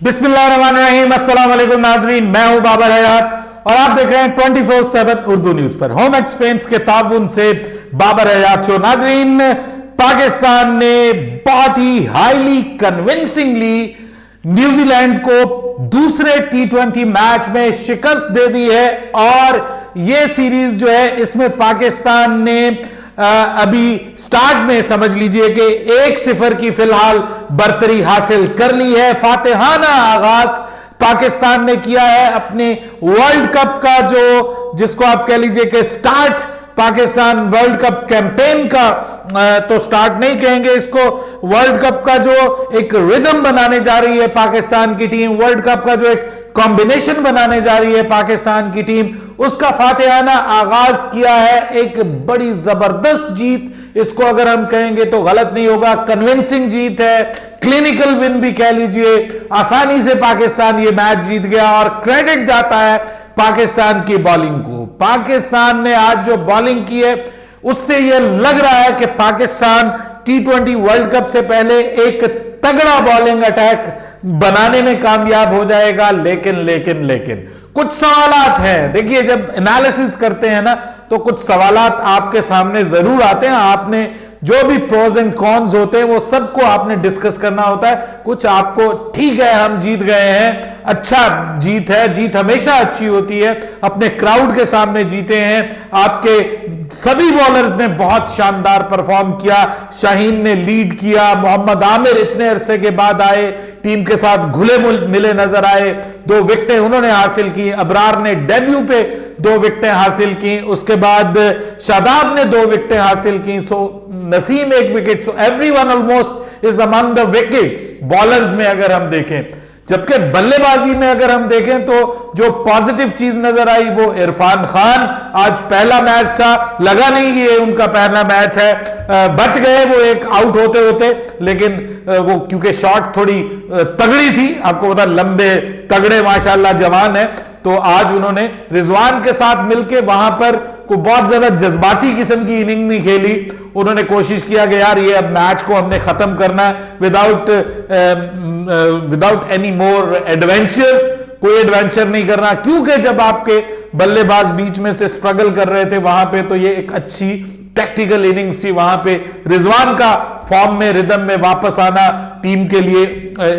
बिस्मिल्लाहिर्रहमानिर्रहीम, अस्सलाम वालेकुम नाजरीन, मैं हूं बाबर हयात और आप देख रहे हैं 24/7 उर्दू न्यूज पर। होम एक्सपेंस के ताउन से बाबर हयात शो। नाजरीन, पाकिस्तान ने बहुत ही हाईली कन्विंसिंगली न्यूजीलैंड को दूसरे T20 मैच में शिकस्त दे दी है और यह सीरीज जो है इसमें पाकिस्तान ने अभी स्टार्ट में समझ लीजिए कि 1-0 की फिलहाल बर्तरी हासिल कर ली है। फातिहाना आगाज पाकिस्तान ने किया है अपने वर्ल्ड कप का, जो जिसको आप कह लीजिए कि start Pakistan world cup campaign का, तो स्टार्ट नहीं कहेंगे इसको, वर्ल्ड कप का जो एक रिदम बनाने जा रही है पाकिस्तान की टीम, वर्ल्ड कप का जो एक कॉम्बिनेशन बनाने जा रही है पाकिस्तान की टीम, उसका फातिहाना आगाज किया है। एक बड़ी जबरदस्त जीत, इसको अगर हम कहेंगे तो गलत नहीं होगा, कन्विंसिंग जीत है, क्लिनिकल विन भी कह लीजिए। आसानी से पाकिस्तान ये मैच जीत गया और क्रेडिट जाता है पाकिस्तान की बॉलिंग को। पाकिस्तान ने आज जो बॉलिंग की है उससे यह लग रहा है कि पाकिस्तान T20 वर्ल्ड कप से पहले एक तगड़ा बॉलिंग अटैक बनाने में कामयाब हो जाएगा। लेकिन कुछ सवालात हैं। देखिए, जब एनालिसिस करते हैं ना तो कुछ सवालात आपके सामने जरूर आते हैं। आपने जो भी प्रोज एंड कॉन्स होते हैं वो सबको आपने डिस्कस करना होता है। कुछ आपको ठीक है, हम जीत गए हैं, अच्छा जीत है, जीत हमेशा अच्छी होती है, अपने क्राउड के सामने जीते हैं। आपके सभी बॉलर्स ने बहुत शानदार परफॉर्म किया। शाहीन ने लीड किया, मोहम्मद आमिर इतने अरसे के बाद आए, टीम के साथ घुले मिले नजर आए, 2 विकेटें उन्होंने हासिल की। अबरार ने डेब्यू पे 2 विकेटें हासिल की, उसके बाद शादाब ने 2 विकेटें हासिल की, so Naseem 1 wicket, so everyone almost is among the wickets bowlers में अगर हम देखें। जबकि बल्लेबाजी में अगर हम देखें तो जो पॉजिटिव चीज नजर आई वो इरफान खान, आज पहला मैच था, लगा नहीं कि ये उनका पहला मैच है, बच गए वो एक आउट होते होते, लेकिन वो क्योंकि शॉट थोड़ी तगड़ी थी, आपको पता लंबे तगड़े माशाल्लाह जवान है, तो आज उन्होंने रिजवान के साथ मिलकर वहां पर को बहुत ज्यादा जज्बाती किस्म की इनिंग नहीं खेली। उन्होंने कोशिश किया कि यार ये अब मैच को हमने खत्म करना है विदाउट एनी मोर एडवेंचर्स, कोई एडवेंचर नहीं करना, क्योंकि जब आपके बल्लेबाज बीच में से स्ट्रगल कर रहे थे वहां पे, तो ये एक अच्छी टैक्टिकल इनिंग्स थी। वहां पे रिजवान का फॉर्म में, रिदम में वापस आना, टीम के लिए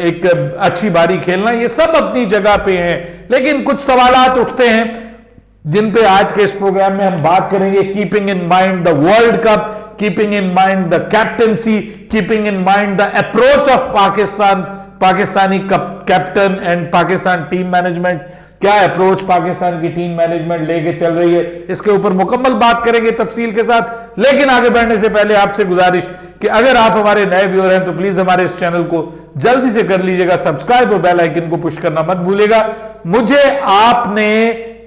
एक अच्छी बारी खेलना, ये सब अपनी जगह पे हैं। लेकिन कुछ सवालात उठते हैं जिन पे आज के इस प्रोग्राम में हम बात करेंगे। Keeping in mind the world cup, keeping in mind the captaincy, keeping in mind the approach of Pakistani captain and Pakistan team management, क्या अप्रोच पाकिस्तान की टीम मैनेजमेंट लेके चल रही है, इसके ऊपर मुकम्मल बात करेंगे तफसील के साथ। लेकिन आगे बढ़ने से पहले आपसे गुजारिश कि अगर आप हमारे नए व्यूअर हैं तो प्लीज हमारे इस चैनल को जल्दी से कर लीजिएगा सब्सक्राइब और बेल आइकन को पुश करना मत भूलिएगा। मुझे आपने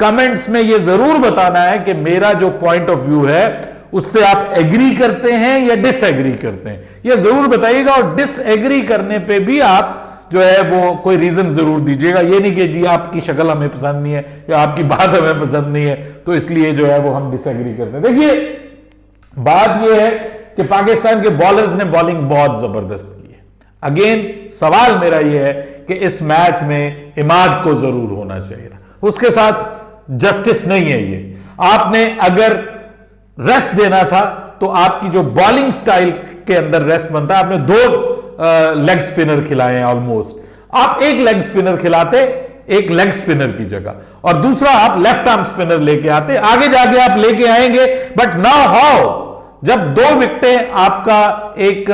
कमेंट्स में यह जरूर बताना है कि मेरा जो पॉइंट ऑफ व्यू है उससे आप एग्री करते हैं या डिसएग्री करते हैं, यह जरूर बताइएगा। और डिसएग्री करने पे भी आप जो है वो कोई रीजन जरूर दीजिएगा। ये नहीं कि जी आपकी शक्ल हमें पसंद नहीं है या आपकी बात हमें पसंद नहीं है तो इसलिए जो है वो हम डिसएग्री करते हैं। देखिए, बात यह है कि पाकिस्तान के बॉलर्स ने बॉलिंग बहुत जबरदस्त की है। अगेन सवाल मेरा यह है कि इस मैच में इमाद को जरूर होना चाहिए था, उसके साथ जस्टिस नहीं है। ये आपने अगर रेस्ट देना था तो आपकी जो बॉलिंग स्टाइल के अंदर रेस्ट बनता है। आपने 2 लेग स्पिनर खिलाए हैं ऑलमोस्ट, आप एक लेग स्पिनर खिलाते एक लेग स्पिनर की जगह, और दूसरा आप लेफ्ट आर्म स्पिनर लेके आते, आगे जाके आप लेके आएंगे। बट नाउ हाउ, जब 2 विकेटें आपका एक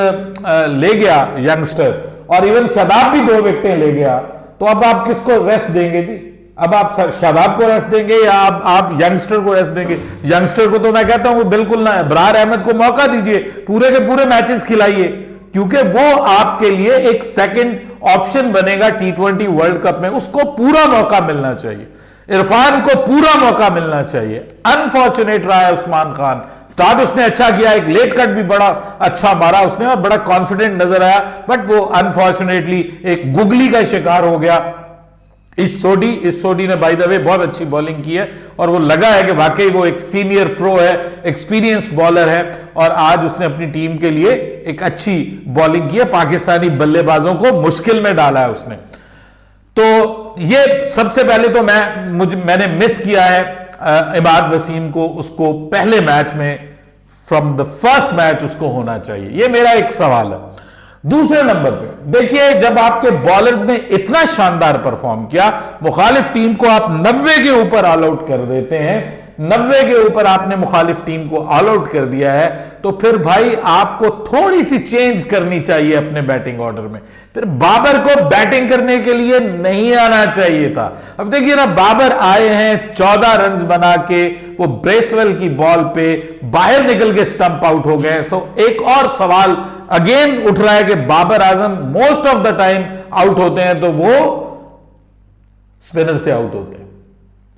ले गया यंगस्टर और इवन शादाब भी 2 विकेटें ले गया, तो अब आप किसको रेस्ट देंगे जी? अब आप शादाब को रेस्ट देंगे या आप यंगस्टर को रेस्ट देंगे? यंगस्टर को तो मैं कहता हूं बिल्कुल ना, अबरार अहमद को मौका दीजिए, पूरे के पूरे मैचेस खिलाइए, क्योंकि वो आपके लिए एक सेकंड ऑप्शन बनेगा T20 वर्ल्ड कप में, उसको पूरा मौका मिलना चाहिए। इरफान को पूरा मौका मिलना चाहिए। अनफॉर्चुनेट रहा है उस्मान खान, स्टार्ट उसने अच्छा किया, एक लेट कट भी बड़ा अच्छा मारा उसने और बड़ा कॉन्फिडेंट नजर आया, बट वो अनफॉर्चुनेटली एक गुगली का शिकार हो गया। इस सोडी ने बाय द वे बहुत अच्छी बॉलिंग की है और वो लगा है कि वाकई वो एक सीनियर प्रो है, एक्सपीरियंस्ड बॉलर है और आज उसने अपनी टीम के लिए एक अच्छी बॉलिंग की है, पाकिस्तानी बल्लेबाजों को मुश्किल में डाला है उसने। तो ये सबसे पहले तो मैंने मिस किया है इमाद वसीम को, उसको पहले मैच में फ्रॉम द फर्स्ट मैच उसको होना चाहिए, ये मेरा एक सवाल है। दूसरे नंबर पे देखिए, जब आपके बॉलर्स ने इतना शानदार परफॉर्म किया, मुखालिफ टीम को आप 90 के ऊपर ऑल आउट कर देते हैं, 90 के ऊपर आपने मुखालिफ टीम को ऑल आउट कर दिया है, तो फिर भाई आपको थोड़ी सी चेंज करनी चाहिए अपने बैटिंग ऑर्डर में। फिर बाबर को बैटिंग करने के लिए नहीं आना चाहिए था। अब देखिए ना, बाबर आए हैं 14 रन बना के, वो ब्रेसवेल की बॉल पे बाहर निकल के स्टंप आउट हो गए। सो एक और सवाल अगेन उठ रहा है कि Babar Azam most of the time out होते हैं तो वो स्पिनर से आउट होते हैं,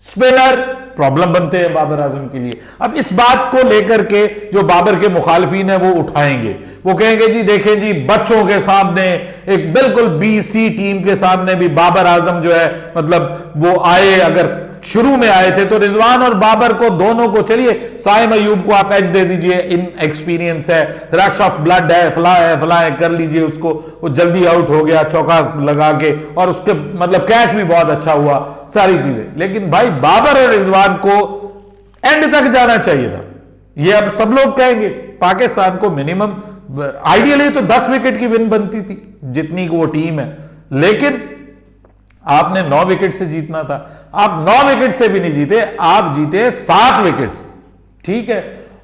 स्पिनर प्रॉब्लम बनते हैं बाबर आजम के लिए। अब इस बात को लेकर के जो बाबर के मुखालिफिन है वो उठाएंगे, वो कहेंगे जी देखें जी, बच्चों के सामने, एक बिल्कुल BC टीम के सामने भी बाबर आजम जो है, मतलब वो आए, अगर शुरू में आए थे तो रिजवान और बाबर को दोनों को, चलिए साइम अयूब को आप एज दे दीजिए, इन एक्सपीरियंस है, रश ऑफ ब्लड है, फला है, कर लीजिए उसको, वो जल्दी आउट हो गया चौका लगा के, और उसके मतलब कैच भी बहुत अच्छा हुआ, सारी चीजें। लेकिन भाई बाबर और रिजवान को एंड तक जाना चाहिए था। ये अब सब लोग कहेंगे पाकिस्तान को मिनिमम आइडियली तो 10 विकेट की विन बनती थी, जितनी वो टीम है, लेकिन आपने 9 विकेट से जीतना था। आप 9 विकेट से भी नहीं जीते, आप जीते 7 विकेट, ठीक है।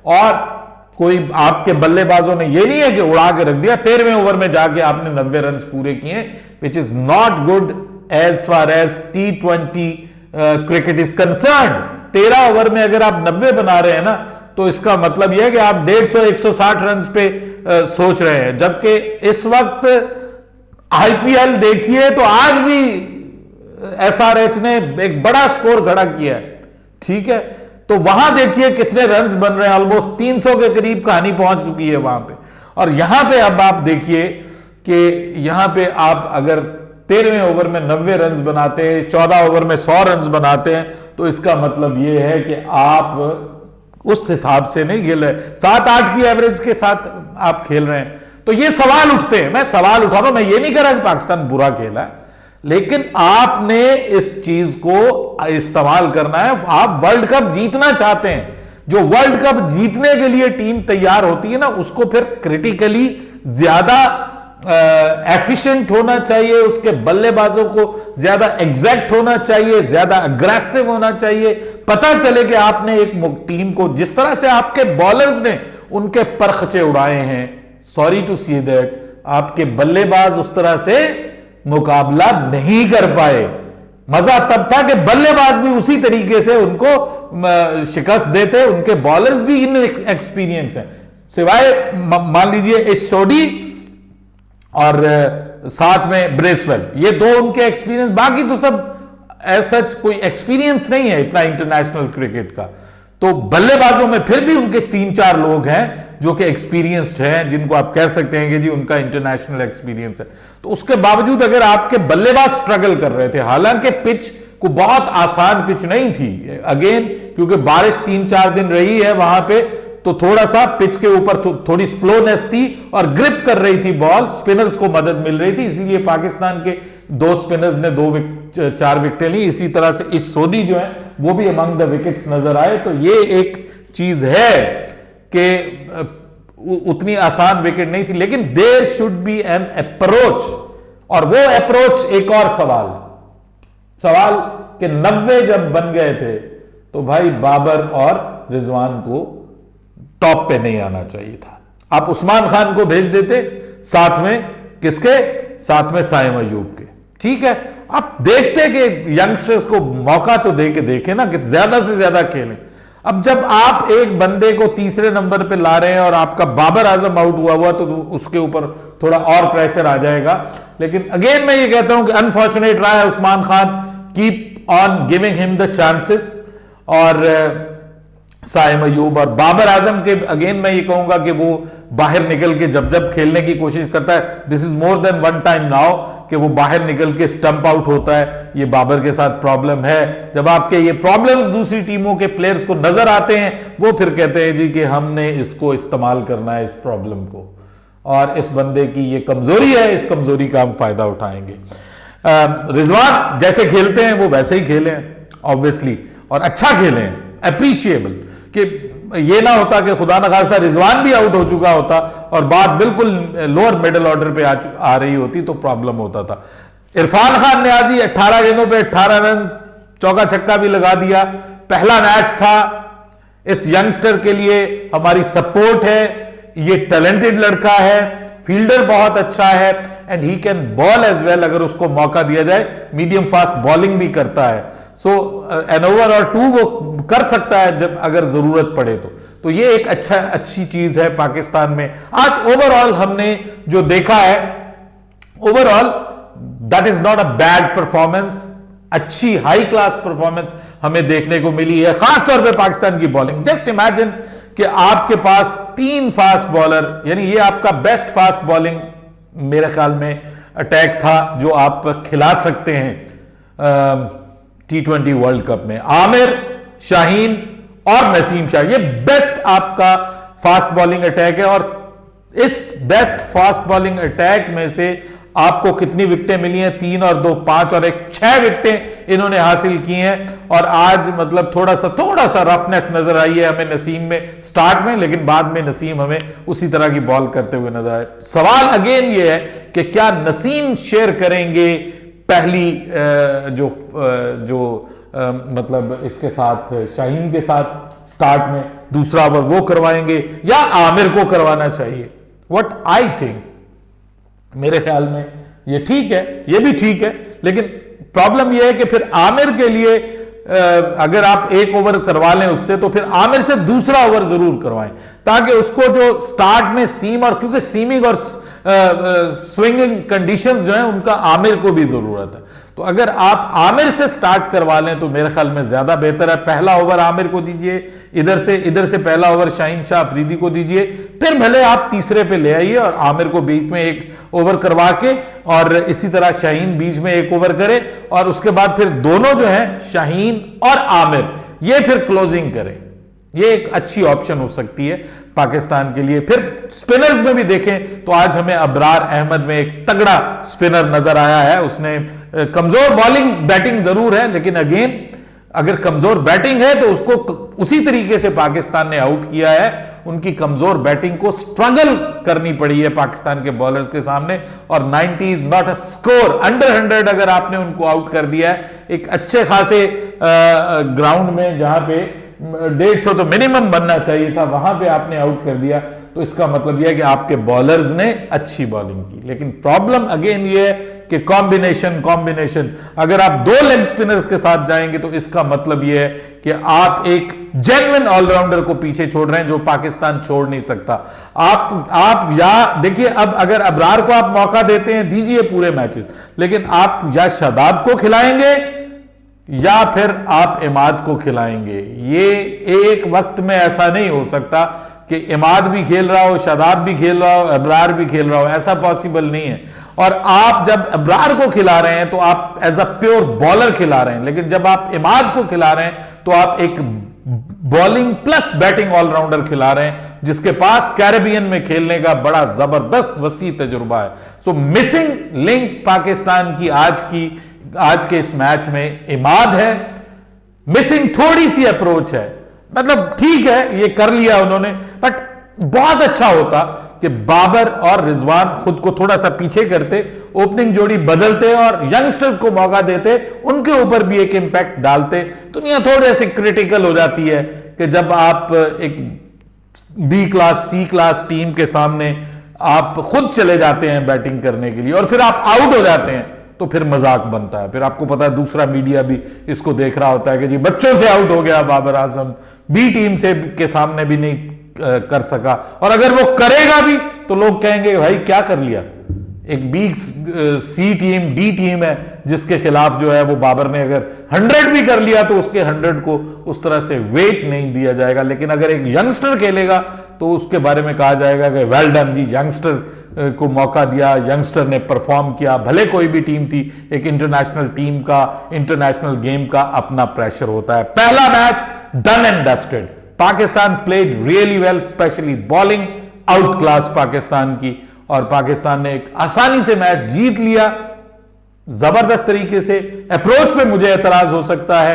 और कोई आपके बल्लेबाजों ने ये नहीं है कि उड़ा के रख दिया, 13वें ओवर में जाके आपने 90 रन पूरे किए, which is not good as far as T20 cricket is concern. 13 over में अगर आप 90 बना रहे हैं ना, तो इसका मतलब यह है कि आप 150-160 रन पे सोच रहे हैं, जबकि इस वक्त IPL देखिए तो आज भी SRH ने एक बड़ा स्कोर खड़ा किया है, ठीक है। तो वहां देखिए कितने रन्स बन रहे हैं, ऑलमोस्ट 300 के करीब कहानी पहुंच चुकी है वहां पे। और यहां पे अब आप देखिए कि यहां पे आप अगर 13वें ओवर में 90 रन बनाते हैं, 14 ओवर में 100 रन बनाते हैं, तो इसका मतलब यह है कि आप उस हिसाब से नहीं खेल रहे, 7-8 की एवरेज के साथ आप खेल रहे हैं। तो ये सवाल उठते हैं, मैं सवाल उठा रहा हूं, मैं ये नहीं कह रहा कि पाकिस्तान बुरा खेला है, लेकिन आपने इस चीज को इस्तेमाल करना है। आप वर्ल्ड कप जीतना चाहते हैं, जो वर्ल्ड कप जीतने के लिए टीम तैयार होती है ना, उसको फिर क्रिटिकली ज्यादा एफिशिएंट होना चाहिए, उसके बल्लेबाजों को ज्यादा एग्जैक्ट होना चाहिए, ज्यादा अग्रेसिव होना चाहिए। पता चले कि आपने एक टीम को, जिस तरह से आपके बॉलर्स ने उनके परखचे उड़ाए हैं, सॉरी टू सी दैट, आपके बल्लेबाज उस तरह से मुकाबला नहीं कर पाए। मजा तब था कि बल्लेबाज भी उसी तरीके से उनको शिकस्त देते, उनके बॉलर्स भी इन एक्सपीरियंस हैं, सिवाय मान लीजिए इस शोडी और साथ में ब्रेसवेल, ये दो उनके एक्सपीरियंस, बाकी तो सब सच कोई एक्सपीरियंस नहीं है इतना इंटरनेशनल क्रिकेट का। तो बल्लेबाजों में फिर भी उनके 3-4 लोग हैं जो कि एक्सपीरियंस्ड हैं, जिनको आप कह सकते हैं कि जी उनका इंटरनेशनल एक्सपीरियंस है। तो उसके बावजूद अगर आपके बल्लेबाज स्ट्रगल कर रहे थे, हालांकि पिच को बहुत आसान पिच नहीं थी, अगेन क्योंकि बारिश 3-4 दिन रही है वहां पे, तो थोड़ा सा पिच के ऊपर थोड़ी स्लोनेस थी और ग्रिप कर रही थी बॉल, स्पिनर्स को मदद मिल रही थी, इसीलिए पाकिस्तान के 2 स्पिनर्स ने 4 विकेटें ली। इसी तरह से इस सोदी जो है वो भी अमंग द विकेट्स नजर आए। तो ये एक चीज है कि उतनी आसान विकेट नहीं थी, लेकिन there should be an approach, और वो अप्रोच एक और सवाल कि 90 जब बन गए थे तो भाई बाबर और रिजवान को टॉप पे नहीं आना चाहिए था। आप उस्मान खान को भेज देते साथ में, किसके साथ में, साइम अयूब के, ठीक है। आप देखते कि यंगस्टर्स को मौका तो देके ना कि ज्यादा से ज्यादा खेलें। अब जब आप एक बंदे को तीसरे नंबर पे ला रहे हैं और आपका बाबर आजम आउट हुआ तो उसके ऊपर थोड़ा और प्रेशर आ जाएगा। लेकिन अगेन मैं ये कहता हूं कि अनफॉर्चुनेट रहा है Usman Khan, keep on giving him the chances. और साइम अयूब और बाबर आजम के अगेन मैं ये कहूंगा कि वो बाहर निकल के जब खेलने की कोशिश करता है, this is more than one time now कि वो बाहर निकल के स्टंप आउट होता है। ये बाबर के साथ प्रॉब्लम है। जब आपके ये प्रॉब्लम्स दूसरी टीमों के प्लेयर्स को नजर आते हैं, वो फिर कहते हैं जी कि हमने इसको इस्तेमाल करना है, इस प्रॉब्लम को, और इस बंदे की ये कमजोरी है, इस कमजोरी का हम फायदा उठाएंगे। रिजवान जैसे खेलते हैं वो वैसे ही खेले हैं ऑब्वियसली, और अच्छा खेले हैं, अप्रिशिएबल। कि ये ना होता कि खुदा न खास्ता रिजवान भी आउट हो चुका होता और बात बिल्कुल लोअर मिडिल ऑर्डर पे आ रही होती तो प्रॉब्लम होता था। इरफान खान नियाजी 18 गेंदों पे 18 रन, चौका छक्का भी लगा दिया। पहला मैच था, इस यंगस्टर के लिए हमारी सपोर्ट है। ये टैलेंटेड लड़का है, फील्डर बहुत अच्छा है, and he can bowl as well अगर उसको मौका दिया जाए। मीडियम फास्ट बॉलिंग भी करता है, सो एन ओवर और 2 वो कर सकता है जब अगर जरूरत पड़े तो ये एक अच्छी चीज है पाकिस्तान में। आज ओवरऑल हमने जो देखा है, overall that is not a bad performance, अच्छी हाई क्लास परफॉर्मेंस हमें देखने को मिली है, खासतौर पे पाकिस्तान की बॉलिंग। जस्ट इमेजिन कि आपके पास 3 फास्ट बॉलर, यानी ये आपका बेस्ट फास्ट बॉलिंग मेरे ख्याल में अटैक था जो आप खिला सकते हैं T20 वर्ल्ड कप में। आमिर, शाहीन और नसीम शाह, ये बेस्ट आपका फास्ट बॉलिंग अटैक है। और इस बेस्ट फास्ट बॉलिंग अटैक में से आपको कितनी विकेटें मिली हैं? 3 और 2 5 और 1 6 विकेटें इन्होंने हासिल की हैं। और आज मतलब थोड़ा सा रफनेस नजर आई है हमें नसीम में स्टार्ट में, लेकिन बाद में नसीम हमें उसी तरह की बॉल करते हुए नजर आए। सवाल अगेन ये है कि क्या नसीम शेयर करेंगे पहली मतलब इसके साथ, शाहीन के साथ स्टार्ट में दूसरा ओवर वो करवाएंगे या आमिर को करवाना चाहिए? व्हाट आई थिंक, मेरे ख्याल में ये ठीक है, ये भी ठीक है, लेकिन प्रॉब्लम यह है कि फिर आमिर के लिए अगर आप 1 ओवर करवा लें उससे, तो फिर आमिर से दूसरा ओवर जरूर करवाएं ताकि उसको जो स्टार्ट में सीम, और क्योंकि सीमिंग और स्विंगिंग कंडीशंस जो हैं उनका आमिर को भी जरूरत है, तो अगर आप आमिर से स्टार्ट करवा लें तो मेरे ख्याल में ज्यादा बेहतर है। पहला ओवर आमिर को दीजिए, इधर से पहला ओवर शाहीन शाह अफरीदी को दीजिए, फिर भले आप तीसरे पे ले आइए और आमिर को बीच में 1 ओवर करवा के, और इसी तरह शाहीन बीच में 1 ओवर करे, और उसके बाद फिर दोनों जो हैं शाहीन और आमिर ये फिर क्लोजिंग करें। ये एक अच्छी ऑप्शन हो सकती है पाकिस्तान के लिए। फिर स्पिनर्स में भी देखें तो आज हमें अबरार अहमद में एक तगड़ा स्पिनर नजर आया है। उसने कमजोर बॉलिंग बैटिंग जरूर है, लेकिन अगेन अगर कमजोर बैटिंग है तो उसको उसी तरीके से पाकिस्तान ने आउट किया है। उनकी कमजोर बैटिंग को स्ट्रगल करनी पड़ी है पाकिस्तान के बॉलर्स के सामने, और 90 is not a score. Under 100 अगर आपने उनको आउट कर दिया है एक अच्छे खासे ग्राउंड में जहां पे 150 तो मिनिमम बनना चाहिए था, वहां पे आपने आउट कर दिया, तो इसका मतलब यह है कि आपके बॉलर्स ने अच्छी बॉलिंग की। लेकिन प्रॉब्लम अगेन ये है कि कॉम्बिनेशन अगर आप 2 लेग स्पिनर्स के साथ जाएंगे तो इसका मतलब यह है कि आप एक जेन्युइन ऑलराउंडर को पीछे छोड़ रहे हैं जो पाकिस्तान छोड़ नहीं सकता। आप या देखिए, अब अगर अबरार को आप मौका देते हैं, दीजिए पूरे मैचेस, लेकिन आप या शादाब को खिलाएंगे या फिर आप इमाद को खिलाएंगे। ये एक वक्त में ऐसा नहीं हो सकता कि इमाद भी खेल रहा हो, शादाब भी खेल रहा हो, अबरार भी खेल रहा हो, ऐसा पॉसिबल नहीं है। और आप जब अबरार को खिला रहे हैं तो आप एज अ प्योर बॉलर खिला रहे हैं, लेकिन जब आप इमाद को खिला रहे हैं तो आप एक बॉलिंग प्लस बैटिंग ऑलराउंडर खिला रहे हैं जिसके पास कैरेबियन में खेलने का बड़ा जबरदस्त वसी तजुर्बा है। सो मिसिंग लिंक पाकिस्तान की आज के इस मैच में इमाद है। मिसिंग थोड़ी सी अप्रोच है, मतलब ठीक है ये कर लिया उन्होंने, बट बहुत अच्छा होता कि बाबर और रिजवान खुद को थोड़ा सा पीछे करते, ओपनिंग जोड़ी बदलते और यंगस्टर्स को मौका देते, उनके ऊपर भी एक इंपैक्ट डालते। दुनिया थोड़े से क्रिटिकल हो जाती है कि जब आप एक B class C class team के सामने आप खुद चले जाते हैं बैटिंग करने के लिए और फिर आप आउट हो जाते हैं, तो फिर मजाक बनता है। फिर आपको पता है दूसरा मीडिया भी इसको देख रहा होता है कि जी बच्चों से आउट हो गया बाबर आजम, बी टीम से के सामने भी नहीं कर सका, और अगर वो करेगा भी तो लोग कहेंगे भाई क्या कर लिया। एक B C team D team है जिसके खिलाफ जो है वो बाबर ने अगर 100 भी कर लिया तो उसके 100 को उस तरह से वेट नहीं दिया जाएगा। लेकिन अगर एक यंगस्टर खेलेगा तो उसके बारे में कहा जाएगा कि वेल डन जी, यंगस्टर को मौका दिया, यंगस्टर ने परफॉर्म किया। भले कोई भी टीम थी, एक इंटरनेशनल टीम का, इंटरनेशनल गेम का अपना प्रेशर होता है। पहला match done and dusted, Pakistan played really well, specially bowling out class Pakistan की, और पाकिस्तान ने एक आसानी से मैच जीत लिया। जबरदस्त तरीके से अप्रोच पे मुझे एतराज हो सकता है,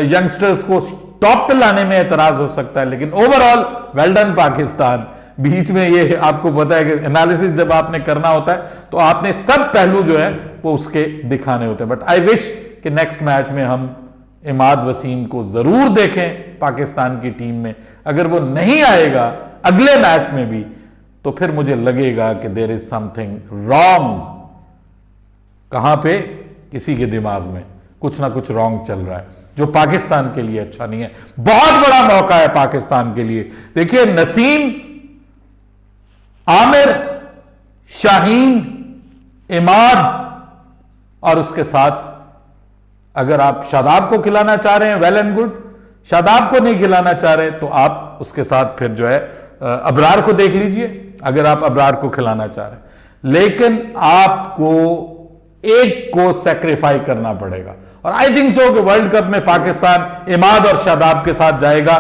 यंगस्टर्स को टॉप पे लाने में एतराज हो सकता है, लेकिन ओवरऑल वेल डन पाकिस्तान। बीच में ये आपको पता है कि एनालिसिस जब आपने करना होता है तो आपने सब पहलू जो है वो उसके दिखाने होते हैं। बट आई विश कि नेक्स्ट मैच में हम इमाद वसीम को जरूर देखें पाकिस्तान की टीम में। अगर वो नहीं आएगा अगले मैच में भी तो फिर मुझे लगेगा कि देयर इज समथिंग रॉन्ग। कहां पे? किसी के दिमाग में कुछ ना कुछ रॉन्ग चल रहा है जो पाकिस्तान के लिए अच्छा नहीं है। बहुत बड़ा मौका है पाकिस्तान के लिए। देखिए, नसीम, आमिर, शाहीन, इमाद और उसके साथ अगर आप शादाब को खिलाना चाह रहे हैं वेल एंड गुड, शादाब को नहीं खिलाना चाह रहे तो आप उसके साथ फिर जो है अबरार को देख लीजिए, अगर आप अबरार को खिलाना चाह रहे हैं। लेकिन आपको एक को सेक्रीफाई करना पड़ेगा और आई थिंक सो कि वर्ल्ड कप में पाकिस्तान इमाद और शादाब के साथ जाएगा।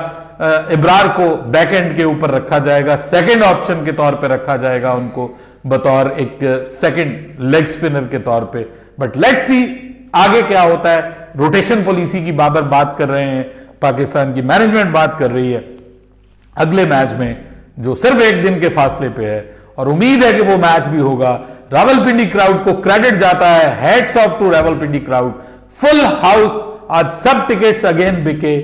इब्रार को बैक एंड के ऊपर रखा जाएगा, सेकंड ऑप्शन के तौर पे रखा जाएगा उनको, बतौर एक सेकंड लेग स्पिनर के तौर पे। बट लेट्स सी आगे क्या होता है। रोटेशन पॉलिसी की बाबर बात कर रहे हैं, पाकिस्तान की मैनेजमेंट बात कर रही है अगले मैच में जो सिर्फ एक दिन के फासले पे है, और उम्मीद है कि वो मैच भी होगा। रावलपिंडी क्राउड को क्रेडिट जाता है, hats off to Rawalpindi crowd. Full house, आज सब टिकट्स अगेन बिके।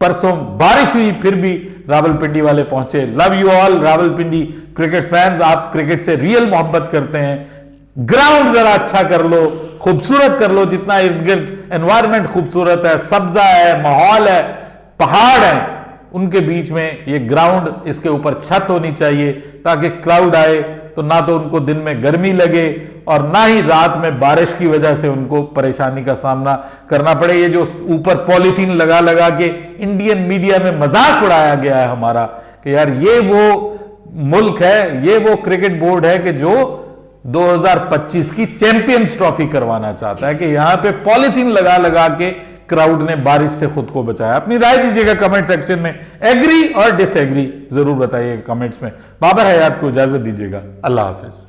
परसों बारिश हुई फिर भी रावलपिंडी वाले पहुंचे। Love you all Rawalpindi cricket fans, आप क्रिकेट से रियल मोहब्बत करते हैं। ग्राउंड जरा अच्छा कर लो, खूबसूरत कर लो, जितना इर्द गिर्द एनवायरमेंट खूबसूरत है, सब्जा है, माहौल है, पहाड़ है, उनके बीच में ये ग्राउंड, इसके ऊपर छत होनी चाहिए ताकि क्राउड आए तो ना तो उनको दिन में गर्मी लगे और ना ही रात में बारिश की वजह से उनको परेशानी का सामना करना पड़े। ये जो ऊपर पॉलीथीन लगा लगा के इंडियन मीडिया में मजाक उड़ाया गया है हमारा कि यार ये वो मुल्क है, ये वो क्रिकेट बोर्ड है कि जो 2025 की चैंपियंस ट्रॉफी करवाना चाहता है, कि यहां पे पॉलीथीन लगा लगा के क्राउड ने बारिश से खुद को बचाया। अपनी राय दीजिएगा कमेंट सेक्शन में, एग्री और डिसएग्री जरूर बताइएगा कमेंट्स में। बाबर हयात को इजाजत दीजिएगा। अल्लाह हाफिज।